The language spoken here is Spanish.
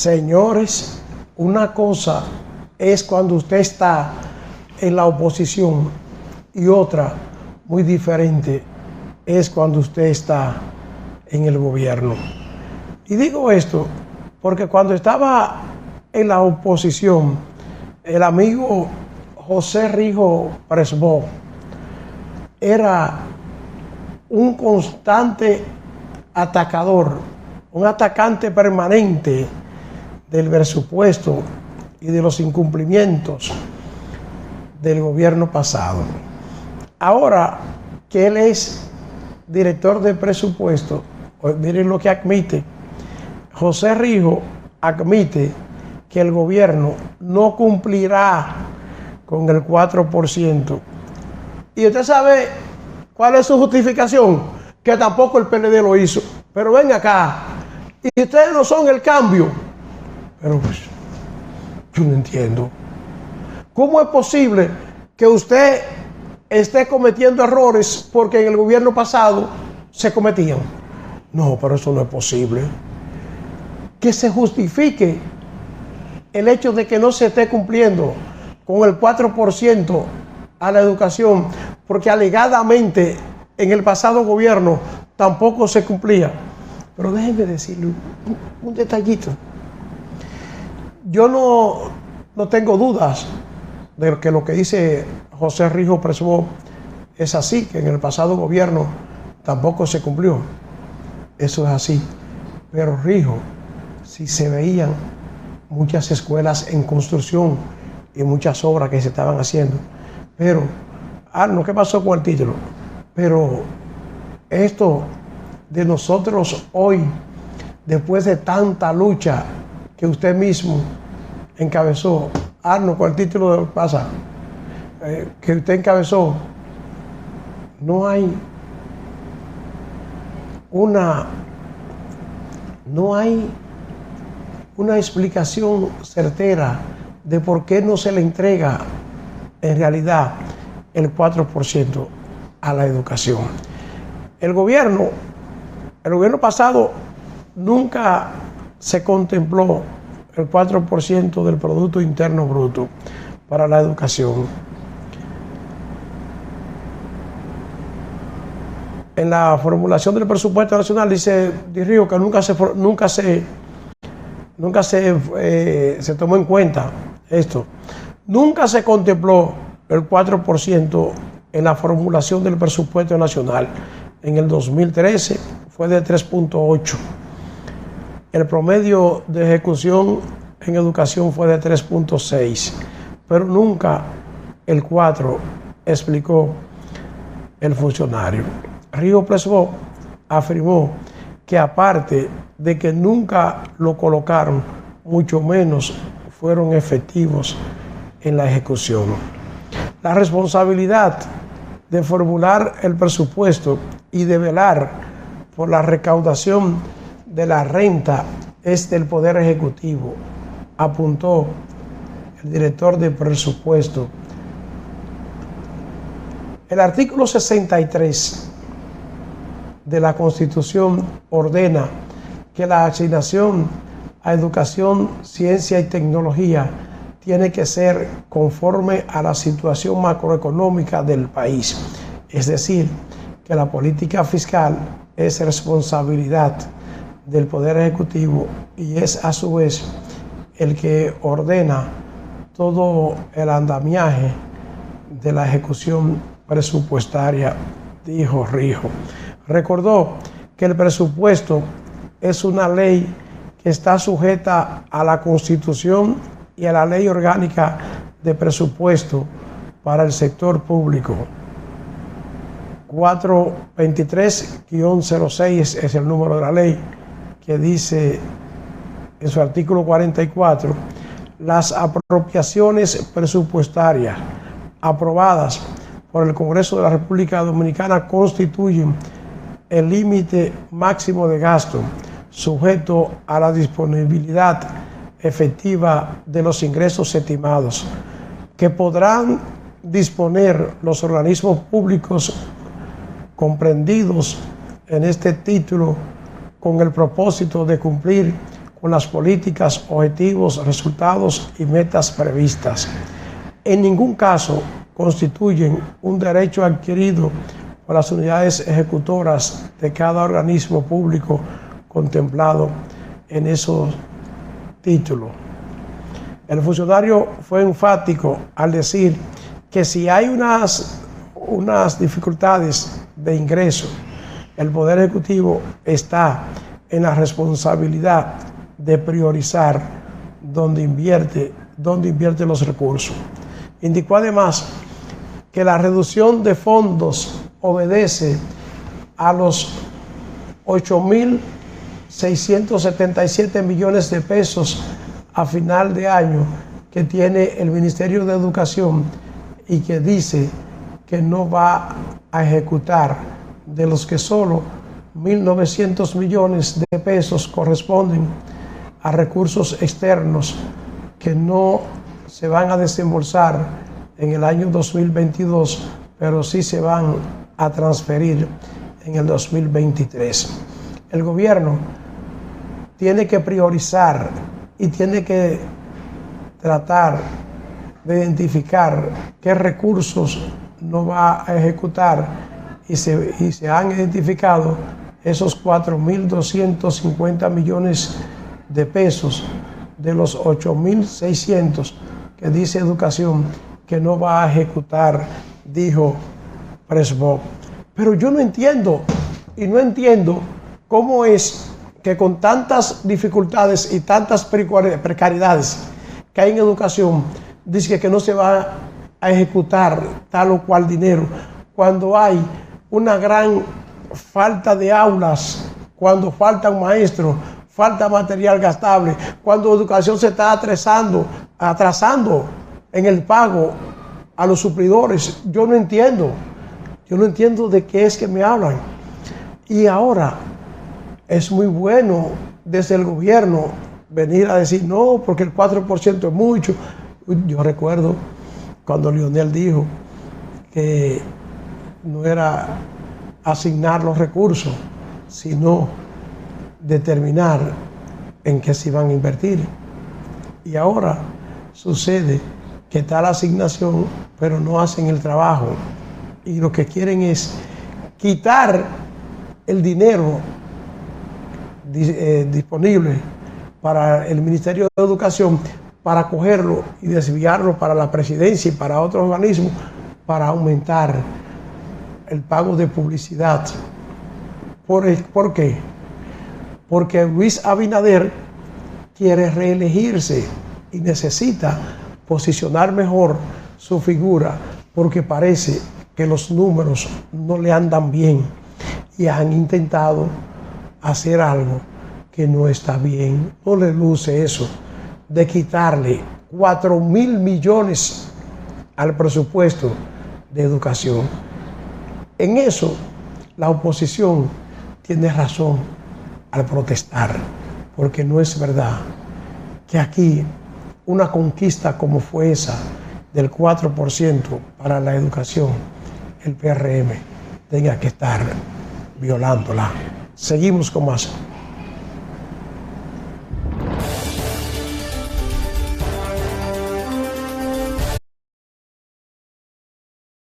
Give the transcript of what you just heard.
Señores, una cosa es cuando usted está en la oposición y otra muy diferente es cuando usted está en el gobierno. Y digo esto porque cuando estaba en la oposición, el amigo José Rijo Presbó era un constante atacador, un atacante permanente del presupuesto y de los incumplimientos del gobierno pasado. Ahora que él es director de presupuesto, miren lo que admite. José Rijo admite que el gobierno no cumplirá con el 4%. Y usted sabe cuál es su justificación, que tampoco el PLD lo hizo. Pero ven acá, y ustedes no son el cambio. Pero pues, yo no entiendo. ¿Cómo es posible que usted esté cometiendo errores porque en el gobierno pasado se cometían? No, pero eso no es posible. Que se justifique el hecho de que no se esté cumpliendo con el 4% a la educación, porque alegadamente en el pasado gobierno tampoco se cumplía. Pero déjenme decirle un detallito. Yo no tengo dudas de que lo que dice José Rijo Presbó es así, que en el pasado gobierno tampoco se cumplió. Eso es así. Pero Rijo, si se veían muchas escuelas en construcción y muchas obras que se estaban haciendo. Pero, no, ¿qué pasó con el título? Pero esto de nosotros hoy, después de tanta lucha que usted mismo encabezó, no, con el título de pasa, que usted encabezó, no hay una explicación certera de por qué no se le entrega en realidad el 4% a la educación. El gobierno pasado nunca se contempló el 4% del Producto Interno Bruto para la educación. En la formulación del presupuesto nacional dice Río que nunca se tomó en cuenta esto. Nunca se contempló el 4% en la formulación del presupuesto nacional. En el 2013 fue de 3.8. El promedio de ejecución en educación fue de 3.6. Pero nunca el 4 explicó el funcionario. Rijo Presbó afirmó que aparte de que nunca lo colocaron, mucho menos fueron efectivos en la ejecución. La responsabilidad de formular el presupuesto y de velar por la recaudación de la renta es del Poder Ejecutivo, apuntó el director de presupuesto. El artículo 63 de la Constitución ordena que la asignación a educación, ciencia y tecnología tiene que ser conforme a la situación macroeconómica del país. Es decir, que la política fiscal es responsabilidad del Poder Ejecutivo y es a su vez el que ordena todo el andamiaje de la ejecución presupuestaria, dijo Rijo. Recordó que el presupuesto es una ley que está sujeta a la Constitución y a la Ley Orgánica de Presupuesto para el Sector Público. 423-06 es el número de la ley, que dice en su artículo 44, las apropiaciones presupuestarias aprobadas por el Congreso de la República Dominicana constituyen el límite máximo de gasto, sujeto a la disponibilidad efectiva de los ingresos estimados, que podrán disponer los organismos públicos comprendidos en este título con el propósito de cumplir con las políticas, objetivos, resultados y metas previstas. En ningún caso constituyen un derecho adquirido por las unidades ejecutoras de cada organismo público contemplado en esos títulos. El funcionario fue enfático al decir que si hay unas dificultades de ingreso, el Poder Ejecutivo está en la responsabilidad de priorizar dónde invierte los recursos. Indicó además que la reducción de fondos obedece a los 8.677 millones de pesos a final de año que tiene el Ministerio de Educación y que dice que no va a ejecutar, de los que solo 1.900 millones de pesos corresponden a recursos externos que no se van a desembolsar en el año 2022, pero sí se van a transferir en el 2023. El gobierno tiene que priorizar y tiene que tratar de identificar qué recursos no va a ejecutar y se han identificado esos 4.250 millones de pesos de los 8.600 que dice Educación que no va a ejecutar, dijo Presbot. Pero yo no entiendo cómo es que con tantas dificultades y tantas precariedades que hay en educación, dice que no se va a ejecutar tal o cual dinero, cuando hay una gran falta de aulas, cuando faltan maestros, falta material gastable, cuando educación se está atrasando en el pago a los suplidores. Yo no entiendo de qué es que me hablan. Y ahora es muy bueno desde el gobierno venir a decir no, porque el 4% es mucho. Yo recuerdo cuando Leonel dijo que no era asignar los recursos, sino determinar en qué se iban a invertir. Y ahora sucede que está la asignación, pero no hacen el trabajo. Y lo que quieren es quitar el dinero disponible para el Ministerio de Educación, para cogerlo y desviarlo para la presidencia y para otros organismos, para aumentar el pago de publicidad. ¿Por qué? Porque Luis Abinader quiere reelegirse y necesita posicionar mejor su figura, porque parece que los números no le andan bien y han intentado hacer algo que no está bien. No le luce eso de quitarle 4.000 millones al presupuesto de educación. En eso la oposición tiene razón al protestar, porque no es verdad que aquí una conquista como fue esa del 4% para la educación, el PRM tenga que estar violándola. Seguimos con más.